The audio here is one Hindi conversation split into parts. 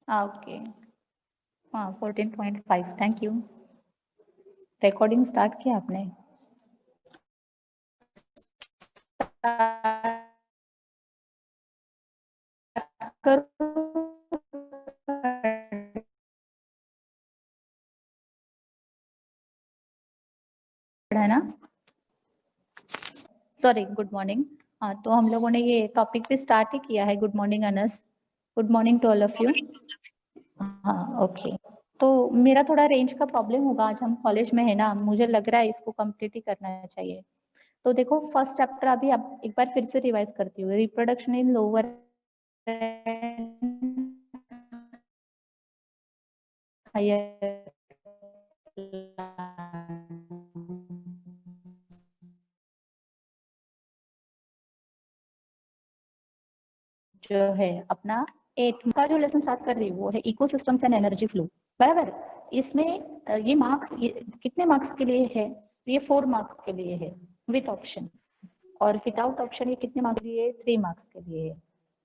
ओके, हाँ 14.5, थैंक यू। रिकॉर्डिंग स्टार्ट किया आपने? है ना? Sorry, good morning. हाँ, तो हम लोगों ने ये टॉपिक भी स्टार्ट ही किया है। गुड मॉर्निंग अनस, good morning to all of you. हाँ, ओके। तो मेरा थोड़ा रेंज का प्रॉब्लम होगा, आज हम कॉलेज में है ना, मुझे लग रहा है इसको कंप्लीट ही करना चाहिए। तो देखो फर्स्ट चैप्टर अभी अब एक बार फिर से रिवाइज करती हूँ, रिप्रोडक्शन इन लोअर हायर जो है अपना 8 का जो लेसन स्टार्ट कर रही हूँ वो है इकोसिस्टम्स एंड एनर्जी फ्लो, बराबर। इसमें ये मार्क्स कितने मार्क्स के लिए है? ये 4 मार्क्स के लिए है विथ ऑप्शन, और विदाउट ऑप्शन ये कितने मार्क्स के लिए? 3 मार्क्स के लिए है।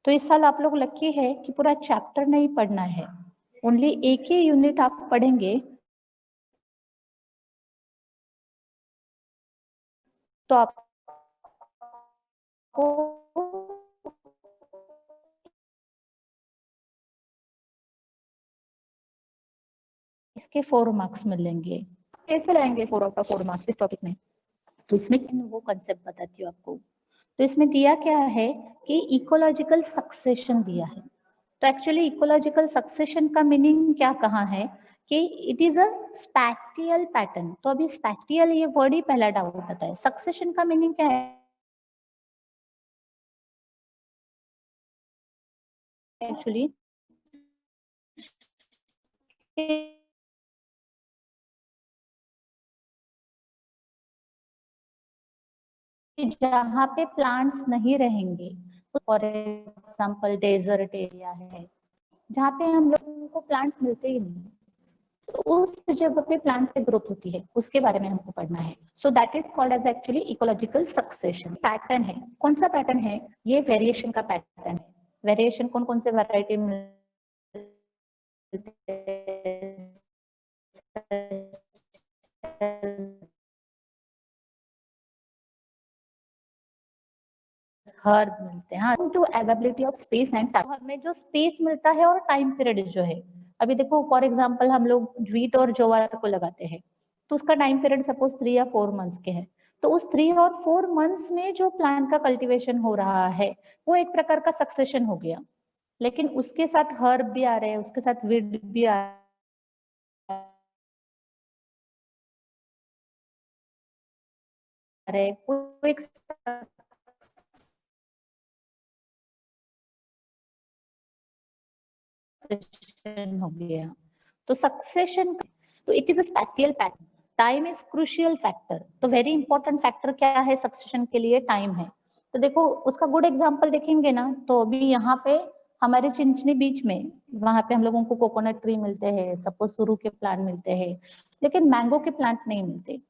तो इस साल आप लोग लकी है कि पूरा चैप्टर नहीं पढ़ना है, ओनली एक ही यूनिट आप पढ़ेंगे तो आपको इसके 4 मार्क्स मिलेंगे। कैसे लाएंगे 4 आउट ऑफ 4 मार्क्स इस टॉपिक में? तो इसमें वो कंसेप्ट बताती हूँ आपको। तो इसमें दिया क्या है कि इकोलॉजिकल सक्सेशन दिया है। तो एक्चुअली इकोलॉजिकल सक्सेशन का मीनिंग क्या कहाँ है कि it is a spatial pattern. तो अभी स्पैटियल ये वर्ड ही पहला डाउट आता है। सक्सेशन का मीनिंग क्या है एक्चुअली? जहाँ पे प्लांट्स नहीं रहेंगे, फॉर एग्जाम्पल डेजर्ट एरिया है जहाँ पे हम लोगों को प्लांट्स मिलते ही नहीं, तो उस जगह पे प्लांट्स की ग्रोथ होती है, उसके बारे में हमको पढ़ना है। So that is called as actually ecological succession. Pattern है, कौन सा पैटर्न है? ये वेरिएशन का पैटर्न है। वेरिएशन कौन कौन से वैरायटी में हर्ब मिलते हैं। हाँ, to availability of space and time, हमें जो स्पेस मिलता है और टाइम पीरियड जो है। अभी देखो फॉर एग्जांपल हम लोग व्हीट और ज्वार को लगाते हैं, तो उसका टाइम पीरियड सपोज 3 या 4 मंथ्स के है। तो उस 3 और 4 मंथ्स में जो प्लांट का कल्टीवेशन हो रहा है वो एक प्रकार का सक्सेशन हो गया। लेकिन उसके साथ हर्ब भी आ रहे हैं, उसके साथ वीड भी आ रहे, वो एक सक्सेशन हो गया। तो सक्सेशन, तो it is a spatial pattern. Time is crucial factor. तो वेरी इंपॉर्टेंट फैक्टर क्या है सक्सेशन के लिए? टाइम है। तो देखो उसका गुड एग्जांपल देखेंगे ना, तो अभी यहाँ पे हमारे चिंचनी बीच में, वहां पे हम लोगों को कोकोनट ट्री मिलते हैं, सपोज सुरू के प्लांट मिलते हैं, लेकिन मैंगो के प्लांट नहीं मिलते।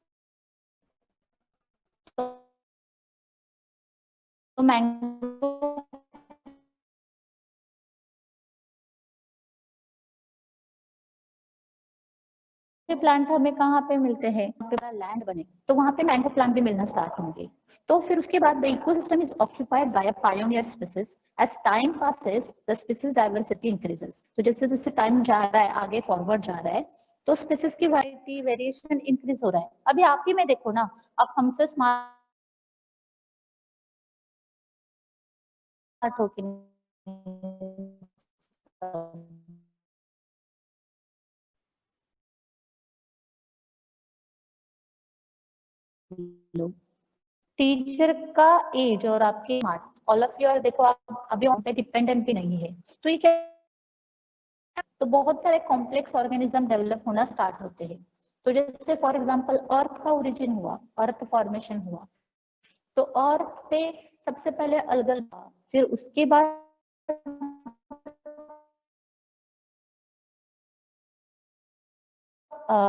तो मैंगो प्लांट हमें कहाँ पे मिलते हैं? लैंड बने तो वहां पे मैंगो प्लांट भी मिलना स्टार्ट होंगे। तो फिर उसके बाद the ecosystem is occupied by a pioneer species. As time passes the species diversity increases. तो जैसे जैसे टाइम जा रहा है, आगे फॉरवर्ड जा रहा है, तो स्पीसीज की वैरायटी वेरिएशन इंक्रीज हो रहा है। अभी आप ही में देखो ना, आप हमसे स्मार्ट हो कि लोग टीचर का एज और आपके smart, all of you are, देखो आप अभी ऑन पे डिपेंडेंट भी नहीं है। तो ये क्या, तो बहुत सारे कॉम्प्लेक्स ऑर्गेनिज्म डेवलप होना स्टार्ट होते हैं। तो जैसे फॉर एग्जांपल अर्थ का ओरिजिन हुआ, अर्थ फॉर्मेशन हुआ, तो अर्थ पे सबसे पहले अलगल, फिर उसके बाद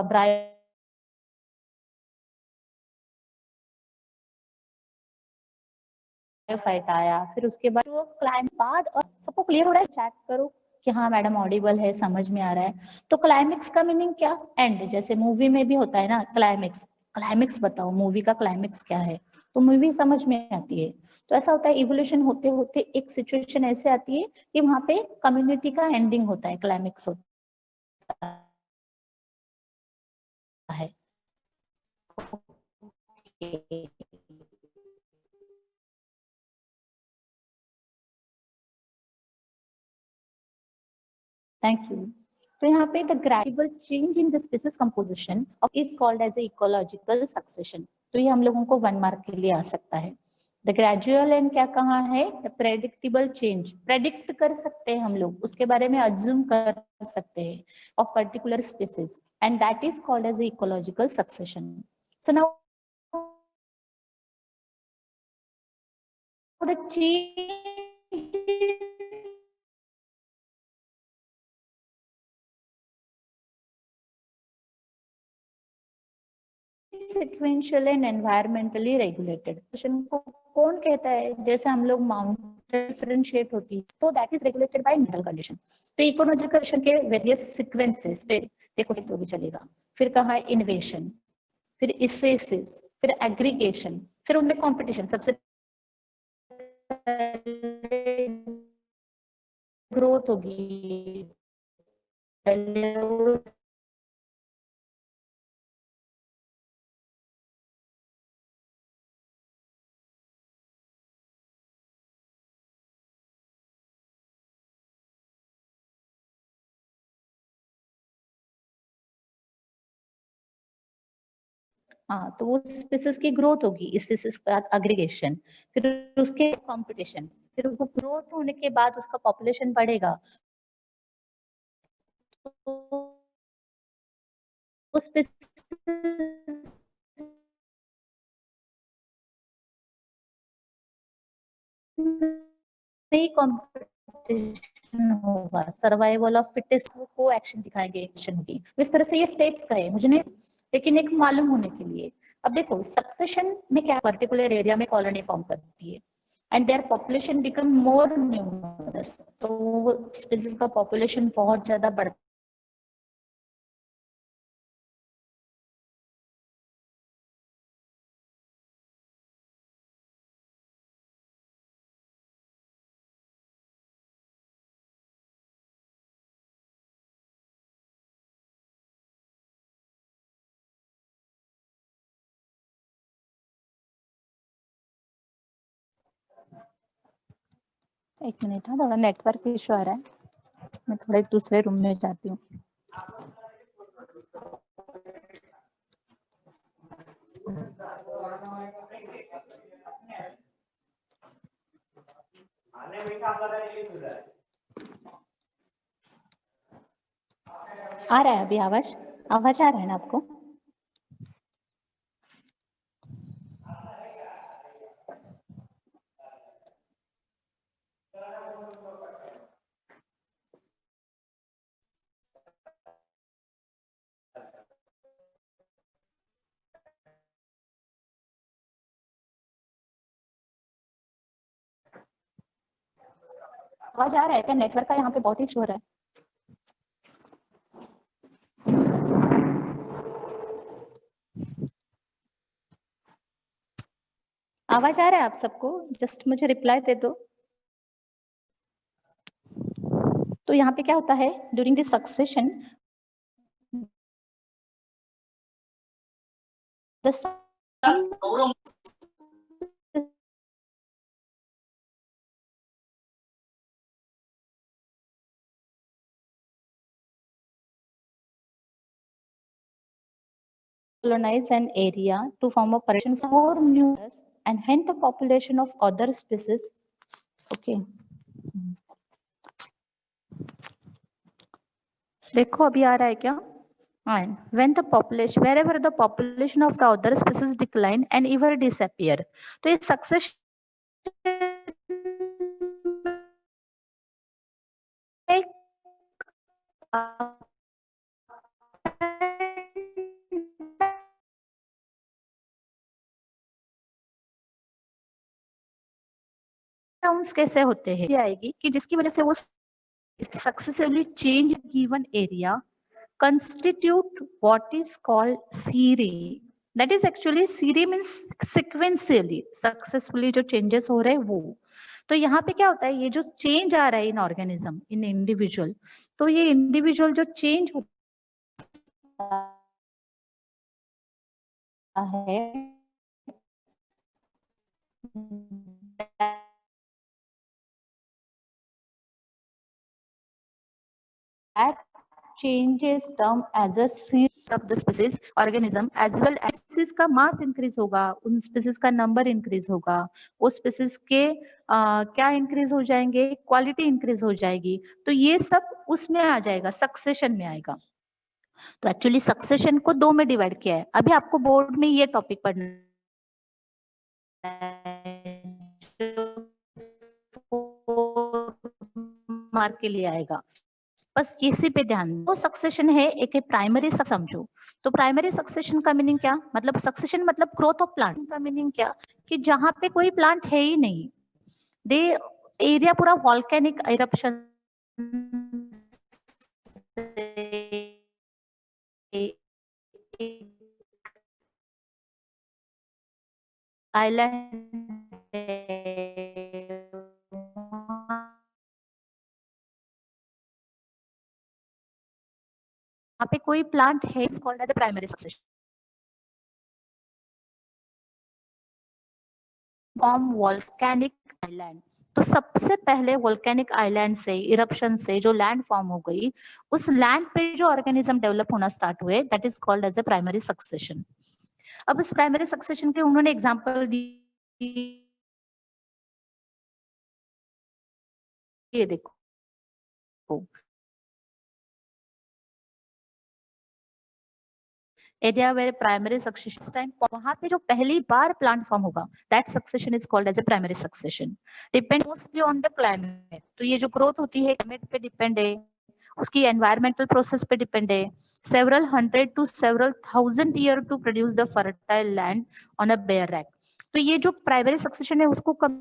ब्रायोफाइट आया, फिर उसके बाद वो क्लाइम बाद, और सबको क्लियर हो रहा है? चेक करो कि हाँ मैडम ऑडिबल है, समझ में आ रहा है। तो क्लाइमेक्स का मीनिंग क्या? एंड। जैसे मूवी में भी होता है ना क्लाइमेक्स, क्लाइमेक्स बताओ मूवी का क्लाइमेक्स क्या है, तो मूवी समझ में आती है। तो ऐसा होता है इवोल्यूशन होते होते एक सिचुएशन ऐसे आती है कि वहां पे कम्युनिटी का एंडिंग होता है, क्लाइमेक्स होता है। Thank you. तो यहाँ पे the gradual change in the species composition is called as a ecological succession. तो ये हम लोगों को 1 मार्क के लिए आ सकता है। द ग्रेजुअल एंड क्या कहा है? द प्रेडिक्टेबल चेंज, प्रेडिक्ट कर सकते हैं हम लोग, उसके बारे में अज्यूम कर सकते हैं of particular species, and that is called as a ecological succession. So now the change sequential and environmentally regulated. Question को कौन कहता है? जैसे हम लोग माउंटेन डिफरेंशिएट होती है तो that is regulated by mineral condition. तो इकोलॉजिकल के वेरियस सीक्वेंसेस देखो तो भी चलेगा। फिर कहा इनोवेशन, फिर इसेसिस, फिर एग्रीगेशन, फिर उनमें कंपटीशन। सबसे ग्रोथ होगी, हाँ तो वो स्पीसीज की ग्रोथ होगी, इससे बाद अग्रीगेशन, फिर उसके कंपटीशन, फिर वो ग्रोथ होने के बाद उसका पॉपुलेशन बढ़ेगा। तो उस कंपटीशन होगा, सर्वाइवल ऑफ फिटेस्ट को एक्शन दिखाएंगे, एक्शन होगी। इस तरह से ये स्टेप्स का है मुझे नहीं, लेकिन एक मालूम होने के लिए। अब देखो सक्सेशन में क्या, पर्टिकुलर एरिया में कॉलोनी फॉर्म करती है and their population become more numerous, तो स्पीसीज का पॉपुलेशन बहुत ज्यादा बढ़ता है। 1 मिनट, हाँ थोड़ा नेटवर्क इशू आ रहा है, मैं थोड़ा एक दूसरे रूम में जाती हूँ। आ रहा है अभी आवाज? आवाज आ रहा है ना आपको? आवाज आ रहा है क्या? नेटवर्क का यहाँ पे बहुत ही शोर है। आवाज आ रहा है आप सबको? जस्ट मुझे रिप्लाई दे दो। तो यहाँ पे क्या होता है during the succession, the colonize an area to form a population for numerous and hence the population of other species. Okay. देखो अभी आ रहा है क्या? And when the population, wherever the population of the other species decline and even disappear, तो ये succession कैसे होते हैं? आएगी कि जिसकी वजह से वो successively change given area constitute what is called series. That is actually series means sequentially successfully जो changes हो रहे हैं वो. तो यहाँ पे क्या होता है, ये जो चेंज आ रहा है इन ऑर्गेनिज्म इन इंडिविजुअल, तो ये इंडिविजुअल जो चेंज होता है that changes term as a series of the species organism as well as species का मास इंक्रीज होगा, उन स्पीसीज का नंबर इंक्रीज होगा, वो स्पीसीज के क्या इंक्रीज हो जाएंगे, क्वालिटी इंक्रीज हो जाएगी. तो ये सब उसमें आ जाएगा, सक्सेशन में आएगा. तो एक्चुअली सक्सेशन को दो में डिवाइड किया है. अभी आपको बोर्ड में ये टॉपिक पढ़ना मार्क के लिए आएगा, बस इसी पे ध्यान दो. सक्सेशन है, एक है प्राइमरी समझो. तो प्राइमरी सक्सेशन का मीनिंग क्या, मतलब सक्सेशन मतलब ग्रोथ ऑफ प्लांट का मीनिंग क्या, कि जहां पे कोई प्लांट है ही नहीं, दे एरिया पूरा वॉल्केनिक इरप्शन आइलैंड पे कोई प्लांट है, called as primary succession. Form volcanic island. तो सबसे पहले वॉल्केनिक आइलैंड से, इरप्शन से जो लैंड फॉर्म हो गई, उस लैंड पे जो ऑर्गेनिज्म डेवलप होना स्टार्ट हुए, that is called as a primary succession. अब उस प्राइमरी सक्सेशन के उन्होंने एग्जांपल दी, ये देखो area where primary succession time, वहां पे जो पहली बार प्लांट फॉर्म होगा, that succession is called as a primary succession. Depend mostly on the climate. तो ये जो ग्रोथ होती है क्लाइमेट पे डिपेंड है, उसकी एनवायरमेंटल प्रोसेस पे डिपेंड है. Several 100 to several thousand year to produce the fertile land on a bare rack. तो ये जो प्राइमरी सक्सेशन है उसको कम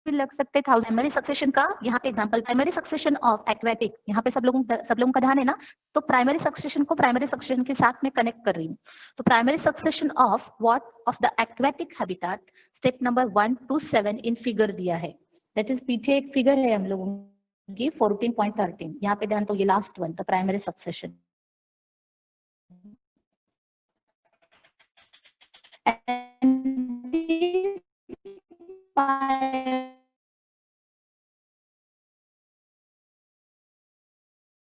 लग सकते थे. प्राइमरी सक्सेशन का यहाँ पे example, primary succession of aquatic, यहाँ पे सब लोगों का ध्यान है ना, तो प्राइमरी सक्सेशन को प्राइमरी सक्सेशन के साथ में कनेक्ट कर रही हूँ. तो primary succession of what, of the aquatic habitat, step number 1 to 7 in figure दिया है. दैट इज पीछे एक फिगर है हम लोगों की 14.13, यहाँ पे ध्यान, तो ये last one, the primary succession.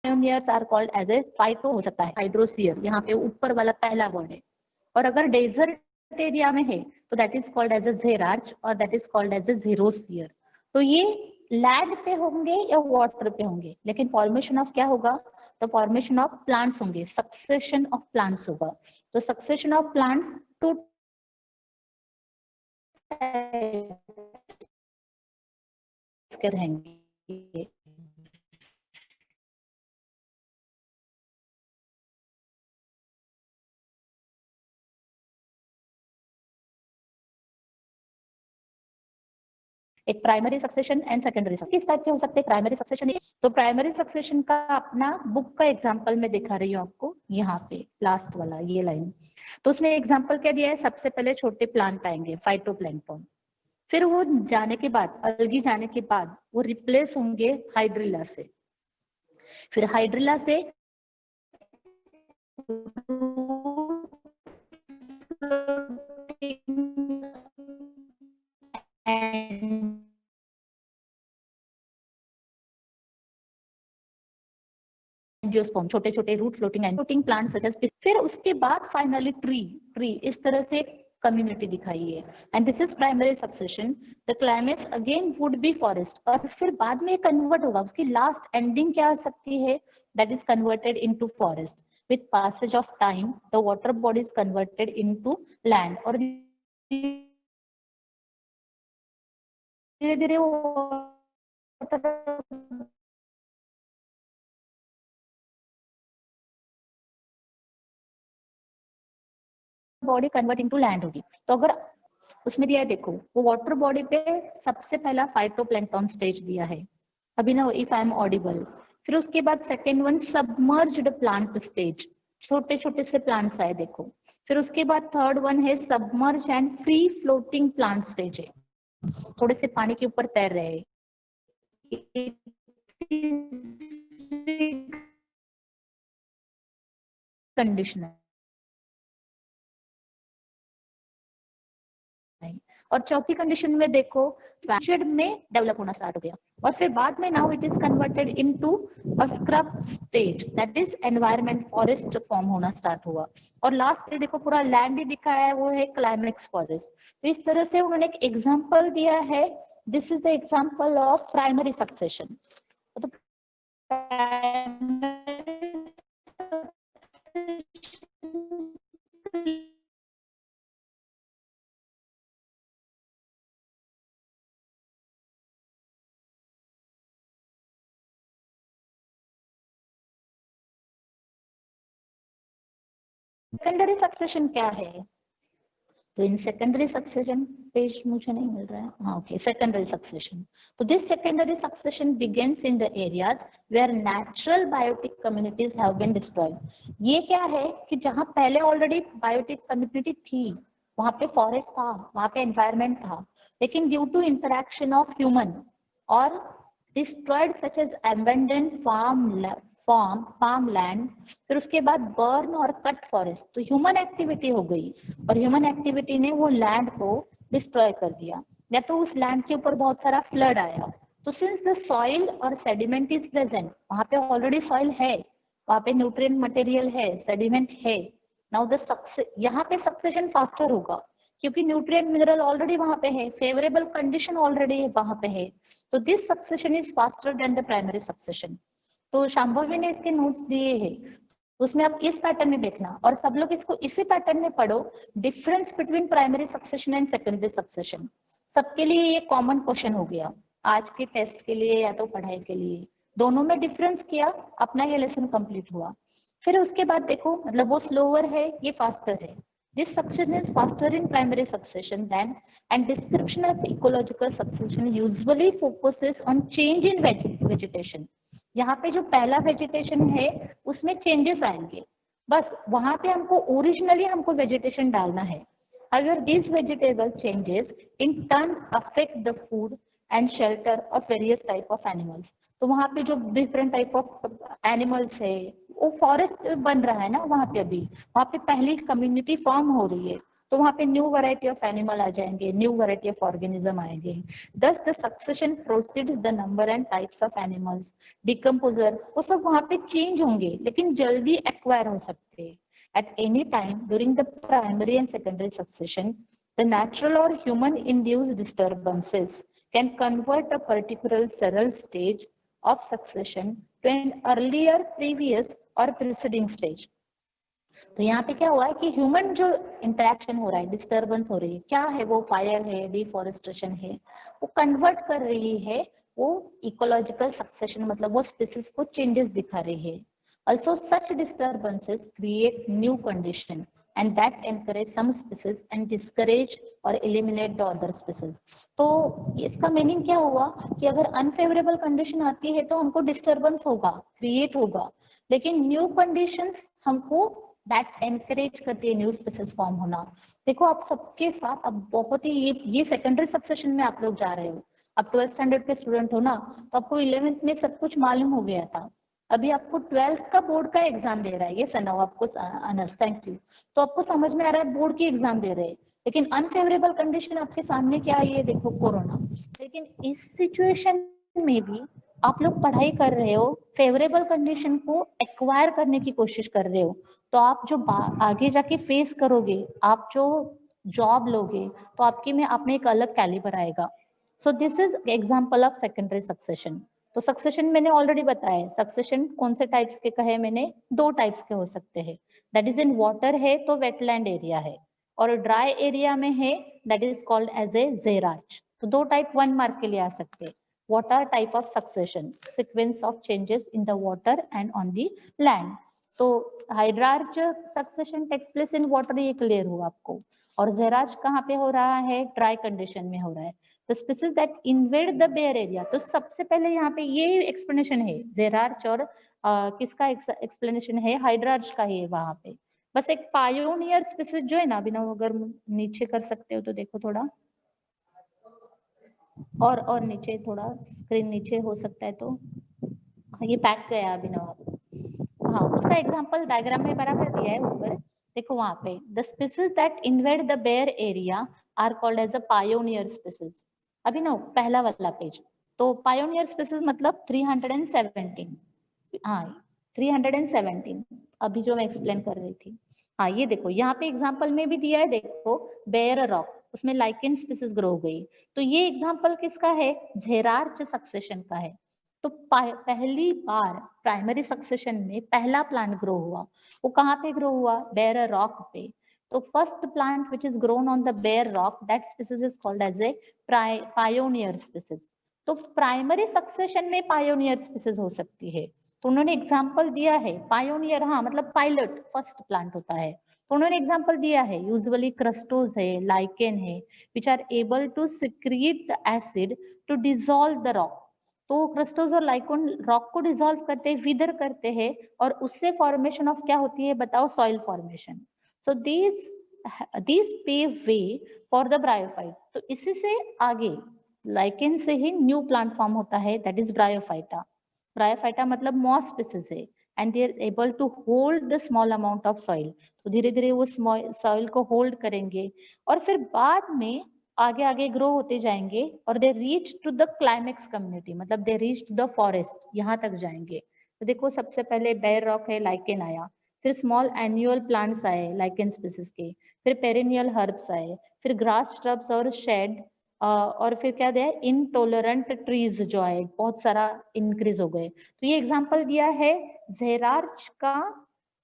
Pioneers are called as a phyto हो सकता है, हाइड्रोसियर, यहाँ पे ऊपर वाला पहला वर्ड है. और अगर डेजर्ट एरिया में है तो that is called as a xerarch और that is called as a xerosere. तो ये लैंड पे होंगे या वाटर पे होंगे, लेकिन फॉर्मेशन ऑफ क्या होगा, तो फॉर्मेशन ऑफ प्लांट्स होंगे, सक्सेशन ऑफ प्लांट्स होगा. तो सक्सेशन ऑफ प्लांट्स टू रहेंगे. एक primary succession and secondary succession किस टाइप के हो सकते हैं. प्राइमरी सक्सेशन, तो प्राइमरी सक्सेशन का अपना बुक का एग्जांपल मैं दिखा रही हूँ आपको, यहाँ पे लास्ट वाला ये लाइन. तो उसमें एग्जांपल क्या दिया है, सबसे पहले छोटे प्लांट आएंगे, फाइटोप्लैंक्टन. फिर वो जाने के बाद, अलगी जाने के बाद वो रिप्लेस होंगे हाइड्रिला से. फिर हाइड्रिला से एंजियोस्पर्म, छोटे छोटे root floating plant such as. फिर उसके बाद फाइनली ट्री इस तरह से कम्युनिटी दिखाई है. And this is primary succession. The climax again would be forest, और फिर बाद में कन्वर्ट होगा, उसकी लास्ट एंडिंग क्या आ सकती है, that is converted into forest. With passage of time the water body is converted into land, और धीरे धीरे वो बॉडी कन्वर्ट इनटू लैंड होगी। तो अगर उसमें दिया है, देखो वो वाटर बॉडी पे सबसे पहला फाइटोप्लैंक्टन स्टेज दिया है, अभी ना इफ आई एम ऑडिबल। फिर उसके बाद second one submerged plant stage, छोटे छोटे से प्लांट्स आए देखो। फिर उसके बाद थर्ड वन है submerge and free floating plant stage है, थोड़े से पानी के ऊपर तैर रहे हैं। कंडीशन और चौथी कंडीशन में देखो वैक्यूम में डेवलप होना स्टार्ट हो गया, और फिर बाद में now it is converted into a scrub stage, that is environment forest form होना स्टार्ट हुआ। और लास्ट में देखो पूरा लैंड ही दिखाया है, वो है क्लाइमेक्स फॉरेस्ट। तो इस तरह से उन्होंने एक एग्जांपल दिया है, this is the example of primary succession. तो सेकेंडरी सक्सेशन क्या है? तो इन सेकेंडरी सक्सेशन पेज मुझे नहीं मिल रहा है, हाँ ओके, सेकेंडरी सक्सेशन। तो this secondary succession begins in the areas where natural biotic communities have been destroyed. ये क्या है कि जहां पहले ऑलरेडी बायोटिक कम्युनिटी थी, वहां पे फॉरेस्ट था, वहां पे एनवायरमेंट था, लेकिन due to interaction of human और destroyed such as abandoned farm land, फिर उसके बाद बर्न और कट फॉरेस्ट, तो ह्यूमन एक्टिविटी हो गई और ह्यूमन एक्टिविटी ने वो लैंड को डिस्ट्रॉय कर दिया, या तो उस लैंड के ऊपर बहुत सारा फ्लड आया। तो सिंस द सॉइल और सेडिमेंट इज प्रेजेंट, वहां पे ऑलरेडी सॉइल है, वहां पे न्यूट्रिएंट मटेरियल है, सेडिमेंट है, नाउ द यहाँ पे सक्सेशन फास्टर होगा क्योंकि न्यूट्रिएंट मिनरल ऑलरेडी वहां पे है, फेवरेबल कंडीशन ऑलरेडी वहां पे है। तो this succession is faster than the primary succession. तो शांभवी ने इसके नोट्स दिए हैं, उसमें आप इस पैटर्न में देखना और सब लोग इसको इसी पैटर्न में पढ़ो, difference between primary succession and secondary succession. सबके लिए ये कॉमन क्वेश्चन हो गया आज के टेस्ट के लिए या तो पढ़ाई के लिए, दोनों में डिफरेंस किया, अपना ये लेसन कंप्लीट हुआ। फिर उसके बाद देखो मतलब वो स्लोअर है, ये फास्टर है। This succession is faster in primary succession than, and description of ecological succession usually focuses on change in vegetation. यहाँ पे जो पहला वेजिटेशन है उसमें चेंजेस आएंगे, बस वहां पे हमको ओरिजिनली हमको वेजिटेशन डालना है। अगर these vegetable changes in turn affect the food and shelter of various type of animals, तो वहां पे जो डिफरेंट टाइप ऑफ एनिमल्स है, वो फॉरेस्ट बन रहा है ना वहां पे, अभी वहां पे पहली कम्युनिटी फॉर्म हो रही है, तो वहां पे न्यू वैरायटी ऑफ एनिमल आ जाएंगे, न्यू वैरायटी ऑफ ऑर्गेनिज्म आएंगे। दस the succession proceeds the number and types of animals, decomposer, वो सब वहां पे चेंज होंगे लेकिन जल्दी एक्वायर हो सकते हैं। At any time during the primary and secondary succession, the natural or human-induced disturbances can convert a particular several stage of succession to an earlier, previous or preceding stage. तो यहाँ पे क्या हुआ है कि ह्यूमन जो इंटरेक्शन हो रहा है, डिस्टर्बेंस हो रही है, क्या है वो, फायर है, डिफॉरेस्टेशन है, वो कन्वर्ट कर रही है, वो इकोलॉजिकल सक्सेशन मतलब वो स्पीसीज को चेंजेस दिखा रही है। Also, such disturbances create new condition and that encourage some species and discourage or eliminate the other species. तो इसका मीनिंग क्या हुआ कि अगर अनफेवरेबल कंडीशन आती है तो हमको डिस्टर्बेंस होगा, क्रिएट होगा, लेकिन न्यू कंडीशंस हमको दैट एनकरेज करती है न्यू स्पीसीज फॉर्म होना। देखो आप सबके साथ अब बहुत ही ये सेकेंडरी सक्सेशन में आप लोग जा रहे हो, अब 12th स्टैंडर्ड के स्टूडेंट हो ना, तो आपको 11th में सब कुछ मालूम हो गया था, अभी आपको 12th का बोर्ड का एग्जाम दे रहा है, ये सनाओ आपको अनस, थैंक यू। तो आपको समझ में आ रहा है बोर्ड की एग्जाम दे रहे हैं, लेकिन अनफेवरेबल कंडीशन आपके सामने क्या है, ये देखो कोरोना। लेकिन इस सिचुएशन में भी आप लोग पढ़ाई कर रहे हो, फेवरेबल कंडीशन को एक्वायर करने की कोशिश कर रहे हो, तो आप जो आगे जाके फेस करोगे, आप जो जॉब लोगे, तो आपकी में आप में एक अलग कैलिबर आएगा। So this is example of secondary succession. तो सक्सेशन मैंने ऑलरेडी बताया, सक्सेशन कौन से टाइप्स के कहे मैंने, 2 टाइप्स के हो सकते हैं, दैट इज इन वाटर है तो वेटलैंड एरिया है, और ड्राई एरिया में है that is called as a xerarch. तो 2 टाइप 1 मार्क के लिए आ सकते हैं। What are type of succession? Sequence of changes in the water and on the land. तो hydrarch succession takes place in water, ये क्लियर हुआ आपको, और जेरार्च कहाँ पे हो रहा है, ड्राई कंडीशन में हो रहा है। The species that invade the bare area, तो सबसे पहले यहाँ पे ये एक्सप्लेनेशन है जेरार्च और किसका एक्सप्लेनेशन है, हाइड्रार्च का ही है वहां पे। बस एक पायोनियर स्पीसीज जो है ना, अभिनव अगर नीचे कर सकते हो तो देखो थोड़ा, और नीचे थोड़ा, स्क्रीन नीचे हो सकता है तो, ये पैक गया अभिनव। हाँ, उसका एग्जांपल डायग्राम में बराबर दिया है ऊपर, देखो वहां पे, the species that invade the bare area are called as a pioneer species. Abhinav पहला वाला पेज, तो पायोनियर स्पीसीज मतलब 317, हाँ 317, अभी जो मैं एक्सप्लेन कर रही थी। हाँ ये देखो यहाँ पे एग्जांपल में भी दिया है, देखो बेयर रॉक, उसमें लाइकेन स्पीसीज ग्रो हो गई। तो ये एग्जांपल किसका है, जेरार्च सक्सेशन का है। तो पहली बार प्राइमरी सक्सेशन में पहला प्लांट ग्रो हुआ, वो कहाँ पे ग्रो हुआ, बेयर रॉक पे। तो first plant which is grown on the bare rock, that species is called as a pioneer species. तो प्राइमरी सक्सेशन में पायोनियर स्पीसीज हो सकती है, तो उन्होंने एग्जाम्पल दिया है पायोनियर, हाँ मतलब पायलट फर्स्ट प्लांट होता है। तो उन्होंने एग्जाम्पल दिया है, यूजुअली क्रस्टोज है, लाइकेन है, which are able to secrete the acid to dissolve the rock. तो क्रस्टोज और लाइकोन रॉक को डिसॉल्व करते हैं, विदर करते हैं, और उससे फॉर्मेशन ऑफ क्या होती है बताओ, soil formation. So these pave way for the bryophyte. तो इसी से आगे लाइकेन से ही न्यू प्लांट फॉर्म होता है, दैट इज ब्रायोफाइटा। ब्रायोफाइटा मतलब मॉस स्पीसीज है, and they are able to hold the small amount of soil. तो धीरे धीरे वो सॉइल को होल्ड करेंगे, और फिर बाद में आगे आगे ग्रो होते जाएंगे, और they reach to the climax community, मतलब they reach to the forest, यहाँ तक जाएंगे। तो देखो सबसे पहले बेयर रॉक है, लाइकेन आया, फिर स्मॉल एनुअल प्लांट्स आए लाइकेन स्पीसीज के, फिर पेरिनियल हर्ब्स आए, फिर ग्रास श्रब्स और शेड, और फिर क्या दिया, इनटॉलरेंट ट्रीज जो है बहुत सारा इंक्रीज हो गए। तो ये एग्जांपल दिया है जेरार्च का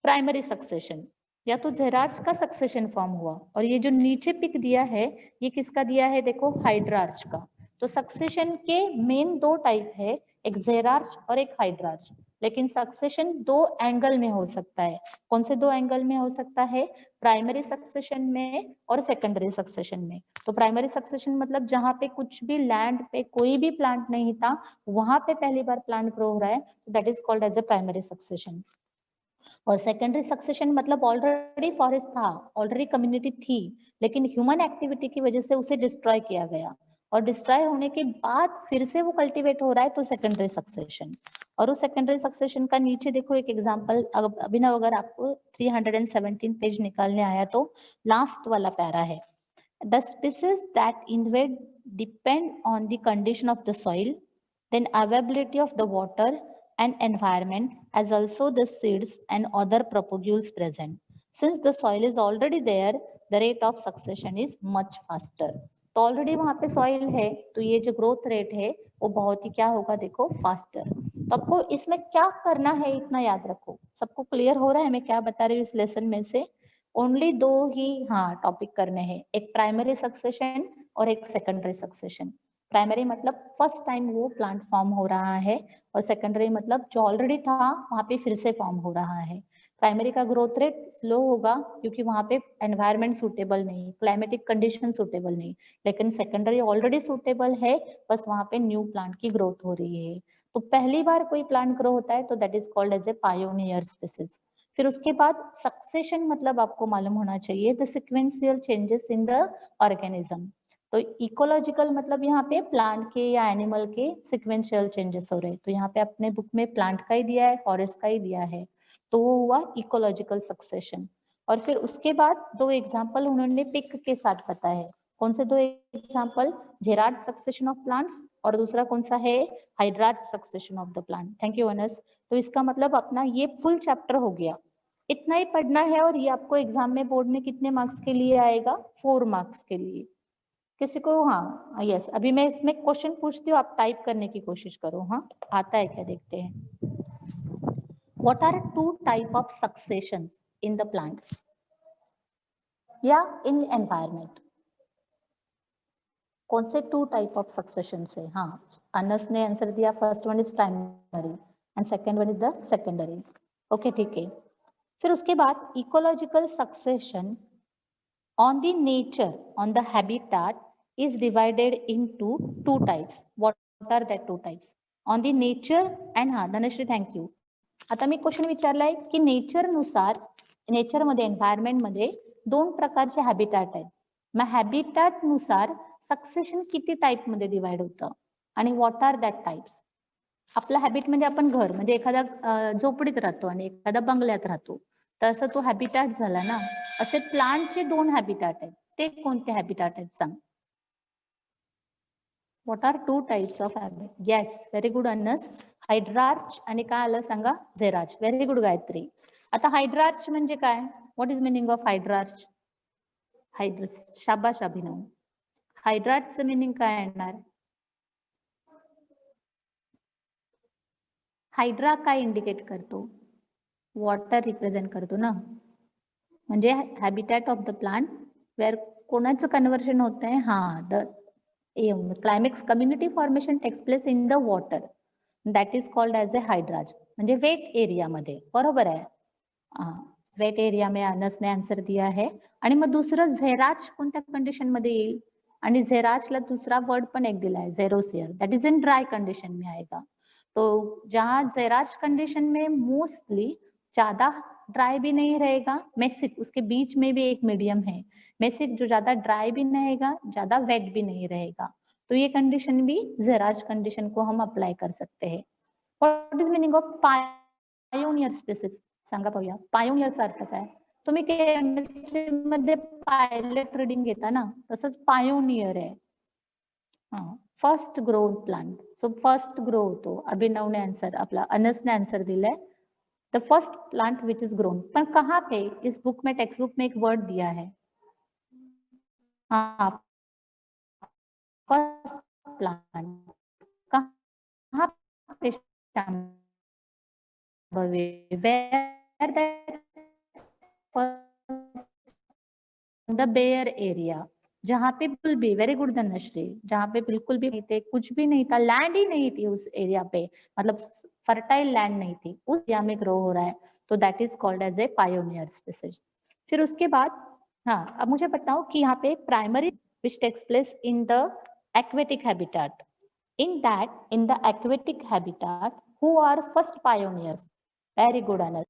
प्राइमरी सक्सेशन, या तो जेरार्च का सक्सेशन फॉर्म हुआ, और ये जो नीचे पिक दिया है ये किसका दिया है, देखो हाइड्रार्च का। तो सक्सेशन के मेन दो टाइप है, एक जेरार्च और एक हाइड्रार्च, लेकिन सक्सेशन दो एंगल में हो सकता है। कौन से दो एंगल में हो सकता है, प्राइमरी सक्सेशन में और सेकेंडरी सक्सेशन में। तो प्राइमरी सक्सेशन मतलब जहां पे कुछ भी लैंड पे कोई भी प्लांट नहीं था, वहां पे पहली बार प्लांट ग्रो हो रहा है, that is called as a primary succession. और सेकेंडरी सक्सेशन मतलब ऑलरेडी फॉरेस्ट था, ऑलरेडी कम्युनिटी थी, लेकिन ह्यूमन एक्टिविटी की वजह से उसे डिस्ट्रॉय किया गया, और डिस्ट्रॉय होने के बाद फिर से वो कल्टीवेट हो रहा है, तो सेकेंडरी सक्सेशन। और उस सेकेंडरी सक्सेशन का नीचे देखो एक एग्जांपल, अभिनव अगर आपको 317 पेज निकालने आया तो लास्ट वाला पैरा है, the species that invade depend on the condition of the soil, then availability of the water and environment, as also the seeds and other propagules present. Since the soil is already there, the rate of succession is much faster. तो ऑलरेडी वहां पे सॉइल है, तो ये जो ग्रोथ रेट है वो बहुत ही क्या होगा, देखो फास्टर। तो आपको इसमें क्या करना है इतना याद रखो, सबको क्लियर हो रहा है मैं क्या बता रही हूँ इस लेसन में से, ओनली दो ही हाँ टॉपिक करने हैं, एक प्राइमरी सक्सेशन और एक सेकेंडरी सक्सेशन। प्राइमरी मतलब फर्स्ट टाइम वो प्लांट फॉर्म हो रहा है, और सेकेंडरी मतलब जो ऑलरेडी था वहां पे फिर से फॉर्म हो रहा है। प्राइमरी का ग्रोथ रेट स्लो होगा क्योंकि वहां पे एनवायरनमेंट सूटेबल नहीं, क्लाइमेटिक कंडीशन सूटेबल नहीं, लेकिन सेकेंडरी ऑलरेडी सूटेबल है, बस वहां पे न्यू प्लांट की ग्रोथ हो रही है। तो पहली बार कोई प्लांट ग्रो होता है तो that is called as a pioneer species. फिर उसके बाद सक्सेशन मतलब आपको मालूम होना चाहिए, the sequential changes in the organism. तो इकोलॉजिकल मतलब यहाँ पे प्लांट के या एनिमल के सिक्वेंशियल चेंजेस हो रहे हैं, तो यहाँ पे अपने बुक में प्लांट का ही दिया है, फॉरेस्ट का ही दिया है, तो वो हुआ इकोलॉजिकल सक्सेशन। और फिर उसके बाद दो एग्जांपल उन्होंने पिक के साथ बताया है, कौन से दो example, xerarch succession of plants, और दूसरा कौन सा है, hydrarch succession of the plant. Thank you Anas. तो इसका मतलब अपना ये फुल चैप्टर हो गया, इतना ही पढ़ना है, और ये आपको एग्जाम में बोर्ड में कितने मार्क्स के लिए आएगा, 4 मार्क्स के लिए। किसी को, हाँ यस, अभी मैं इसमें क्वेश्चन पूछती हूँ, आप टाइप करने की कोशिश करो, हाँ आता है क्या देखते हैं। What are two type of successions in the plants या in environment? कौन से टू टाइप ऑफ सक्सेशन है, हाँ अनस ने आंसर दिया, first one is primary and second one is the secondary. Okay ठीक है, फिर उसके बाद ecological succession on the nature, on the habitat is divided into two types. What are that two types? On the nature and हा धनश्री थँक यू. आता मी क्वेश्चन विचारलाय की नेचर नुसार नेचरमध्ये एन्व्हायरमेंटमध्ये दोन प्रकारचे हॅबिटॅट आहेत. मग हॅबिटॅट नुसार सक्सेशन किती टाइप मध्ये डिवाइड होतं आणि व्हॉट आर दॅट टाइप्स. आपला हॅबिट म्हणजे आपण घर म्हणजे एखादा झोपडीत राहतो आणि एखादा बंगल्यात राहतो, तसं तो हॅबिटॅट झाला ना. असे प्लांटचे दोन हॅबिटॅट आहेत, ते कोणते हॅबिटॅट आहेत सांग. What are two types of habit. Yes, very good Anas. Hydrarch आणि काय आलं सांगा, झेराच. Very good Gayatri. आता हायड्रार्च म्हणजे काय, what is meaning of hydrarch. शाबाश अभिनव. हायड्रार्चचं मिनिंग काय येणार. हायड्रा काय इंडिकेट करतो, वॉटर रिप्रेझेंट करतो ना. म्हणजे habitat of the plant where कोणाचं कन्व्हर्शन होत आहे. हा, the climax community formation takes place in the water, that is called as a hydrarch. म्हणजे वेट एरियामध्ये. बरोबर आहे. वेट एरिया में अनसने आन्सर दिया है. आणि मग दुसरं झेराच कोणत्या कंडिशन मध्ये येईल. आणि झेराचला दूसरा वर्ड पण एक दिला है, xerosere, that is in dry condition में आएगा. तो जहाँ झेराच कंडीशन में मोस्टली ज्यादा ड्राई भी नहीं रहेगा, मेसिक उसके बीच में भी एक मीडियम है. मेसिक जो ज्यादा ड्राई भी नहीं रहेगा, ज्यादा वेट भी नहीं रहेगा. तो ये कंडीशन भी झेराच कंडीशन को हम अप्लाई कर सकते हैं. What is meaning of pioneer species सांगा पाहूया. पायोनियरचा अर्थ काय. तुम्ही केमिस्ट्री मध्ये पायलट रीडिंग घेता ना, तसंच पायोनियर आहे. First grow plant. So first grow होतो. अभिनवने आंसर आपला अनसने आंसर दिलाय, the first plant which is grown. पर कहाँ पे, इस बुक में टेक्स्ट बुक में एक वर्ड दिया है. हाँ, फर्स्ट प्लांट कहाँ पे, द बेयर एरिया, जहाँ पे बिल्कुल भी, वेरी गुड धनश्री, जहाँ पे बिल्कुल भी नहीं थे, कुछ भी नहीं था, लैंड ही नहीं थी उस एरिया पे, मतलब फर्टाइल लैंड नहीं थी, उस एरिया में ग्रो हो रहा है, तो that is called as a pioneer species. फिर उसके बाद हाँ, अब मुझे बताओ कि यहाँ पे primary which takes place in the aquatic habitat. In that, in the aquatic habitat, who are first pioneers? Very good, Anas.